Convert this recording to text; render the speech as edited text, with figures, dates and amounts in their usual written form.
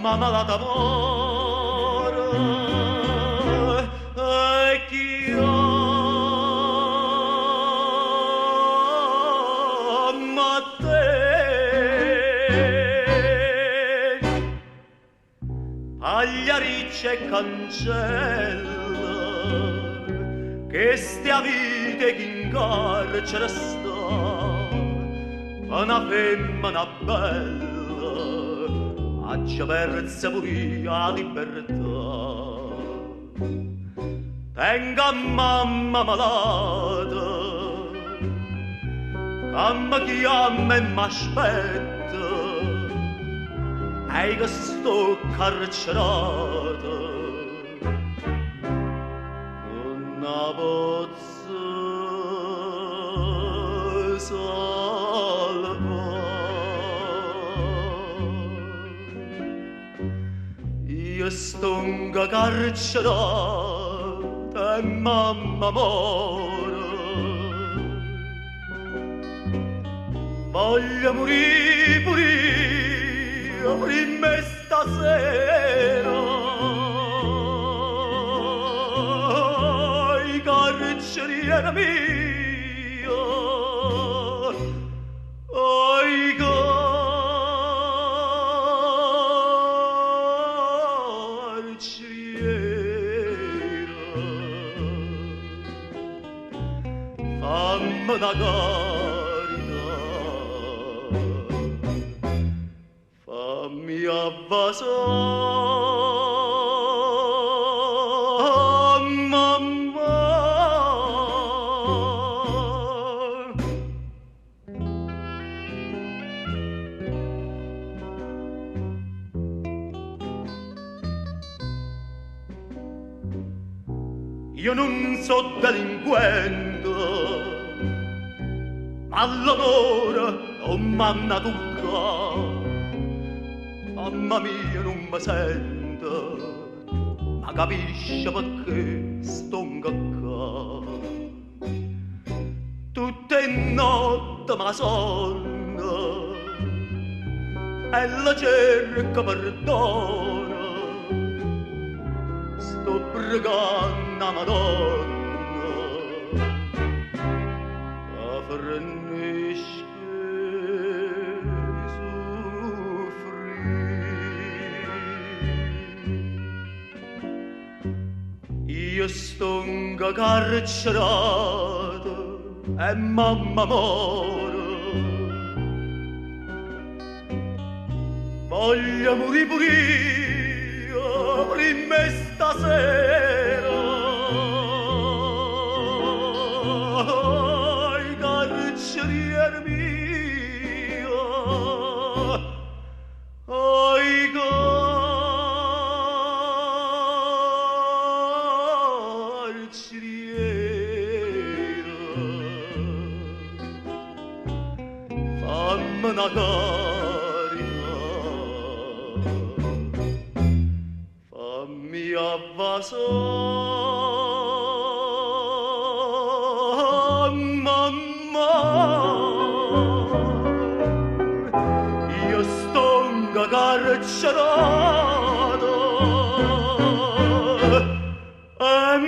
mamma malata amore e chiama te pagliariccia e cancella che stia vite che in carcere sta una femmina bella ha già persa pure la libertà tenga mamma malata che mi chiama e mi aspetta e che sto carcerata una pozza io sto carcerata e mamma muore voglio morire pure io prima stasera i carcerieri mio i fammi una carità fammi avvasare mamma io non so delinquente ma l'onore non m'hanno toccato mamma mia non mi sente ma capisce perché sto qua tutte notte ma sonno e la cerca perdono sto pregando a Madonna a fornisce soffrire io sto carcerato e mamma muore voglio morire pure io prima stasera i carcerieri mio i carcerieri fammi una carità fammi avvasare mamma io sto carcerato e